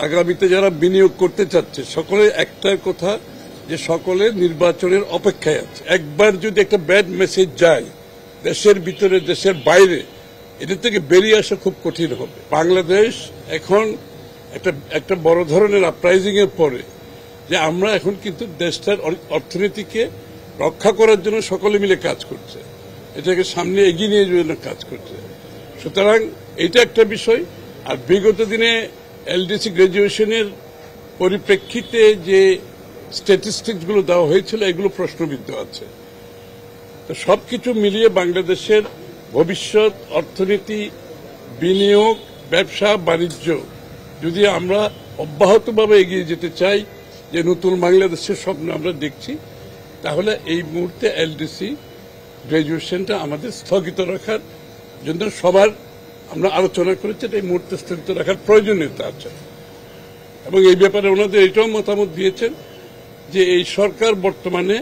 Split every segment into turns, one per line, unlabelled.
আগামীতে যারা বিনিয়োগ করতে চাচ্ছে সকলের একটাই কথা যে সকলে নির্বাচনের অপেক্ষায় আছে। একবার যদি একটা ব্যাড মেসেজ যায় দেশের ভিতরে দেশের বাইরে, এটা থেকে বেরিয়ে আসা খুব কঠিন হবে। বাংলাদেশ এখন একটা বড় ধরনের আপরাইজিং এর পরে যে আমরা এখন কিন্তু দেশটার অর্থনীতিকে রক্ষা করার জন্য সকলে মিলে কাজ করছে, এটাকে সামনে এগিয়ে নিয়ে যাওয়ার জন্য কাজ করছে। সুতরাং এটা একটা বিষয়। আর বিগত দিনে এলডিসি গ্রাজুয়েশনের পরিপ্রেক্ষিতে যে স্ট্যাটিস্টিক্সগুলো দেওয়া হয়েছিল এগুলো প্রশ্নবিদ্ধ আছে। তো সবকিছু মিলিয়ে বাংলাদেশের ভবিষ্যৎ, অর্থনীতি, বিনিয়োগ, ব্যবসা বাণিজ্য যদি আমরা অব্যাহতভাবে এগিয়ে যেতে চাই, যে নতুন বাংলাদেশের স্বপ্ন আমরা দেখছি, তাহলে এই মুহূর্তে এলডিসি গ্রাজুয়েশনটা আমাদের স্থগিত রাখার জন্য সবার আমরা আলোচনা করেছি। এই মুহূর্তে স্থগিত রাখার প্রয়োজনীয়তা আছে এবং এই ব্যাপারে ওনাদের এটাও মতামত দিয়েছেন যে এই সরকার বর্তমানে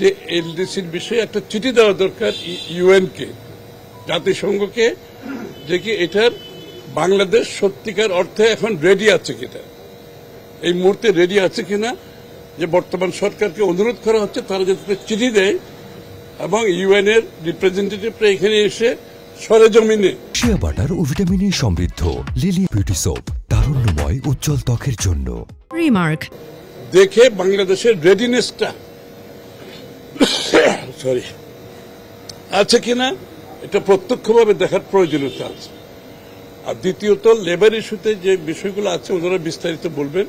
যে এলডিসির বিষয়ে একটা চিঠি দেওয়া দরকার ইউএনকে, জাতিসংঘকে, যে কি এটার বাংলাদেশ সত্যিকার অর্থে এখন রেডি আছে কিনা, এই মুহূর্তে রেডি আছে কিনা, যে বর্তমান সরকারকে অনুরোধ করা হচ্ছে তারা যাতে চিঠি দেয় এবং ইউএন এর রিপ্রেজেন্টেটিভরা এখানে এসে সরেজমিনে
শিয়া বাটার ও ভিটামিনে সমৃদ্ধ লিলি বিউটি সোপ, তারুণ্যময় উজ্জ্বল ত্বকের জন্য।
রিমার্ক
দেখে বাংলাদেশের রেডিনেসটা আছে কিনা এটা প্রত্যক্ষভাবে দেখার প্রয়োজনীয়তা আছে। আর দ্বিতীয়ত লেবার ইস্যুতে যে বিষয়গুলো আছে ওনারা বিস্তারিত বলবেন।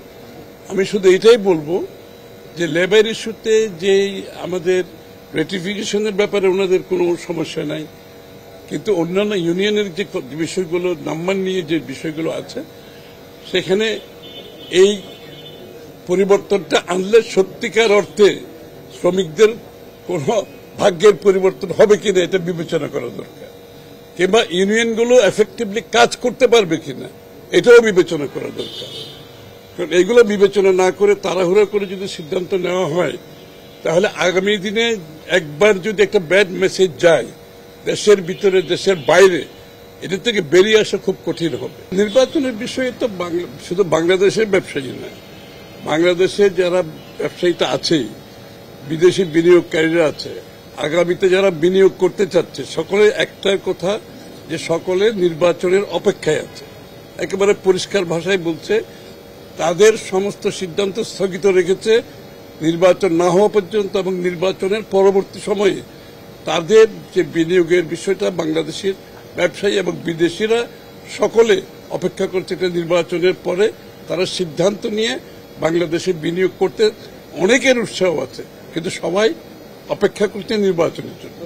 আমি শুধু এটাই বলবো যে লেবার ইস্যুতে যে আমাদের রেটিফিকেশনের ব্যাপারে ওনাদের কোনো সমস্যা নাই, কিন্তু অন্যান্য ইউনিয়নের যে বিষয়গুলো, নাম্বার নিয়ে যে বিষয়গুলো আছে, সেখানে এই পরিবর্তনটা আনলে সত্যিকার অর্থে শ্রমিকদের কোন ভাগ্যের পরিবর্তন হবে কিনা এটা বিবেচনা করা দরকার, কিংবা ইউনিয়নগুলো এফেক্টিভলি কাজ করতে পারবে কিনা এটাও বিবেচনা করা দরকার। কারণ এগুলো বিবেচনা না করে তাড়াহুড়া করে যদি সিদ্ধান্ত নেওয়া হয়, তাহলে আগামী দিনে একবার যদি একটা ব্যাড মেসেজ যায় দেশের ভিতরে দেশের বাইরে, এটা থেকে বেরিয়ে আসা খুব কঠিন হবে। নির্বাচনের বিষয়ে তো শুধু বাংলাদেশের ব্যবসায়ী নয়, বাংলাদেশে যারা ব্যবসায়ীটা আছেই, বিদেশি বিনিয়োগকারীরা আছে, আগামীতে যারা বিনিয়োগ করতে চাচ্ছে সকলের একটাই কথা যে সকলে নির্বাচনের অপেক্ষায় আছে। একেবারে পরিষ্কার ভাষায় বলছে তাদের সমস্ত সিদ্ধান্ত স্থগিত রেখেছে নির্বাচন না হওয়া পর্যন্ত, এবং নির্বাচনের পরবর্তী সময়ে তাদের যে বিনিয়োগের বিষয়টা বাংলাদেশের ব্যবসায়ী এবং বিদেশিরা সকলে অপেক্ষা করছে। এটা নির্বাচনের পরে তারা সিদ্ধান্ত নিয়ে বাংলাদেশে বিনিয়োগ করতে অনেকের উৎসাহ আছে, কিন্তু সবাই অপেক্ষা করছে নির্বাচনের জন্য।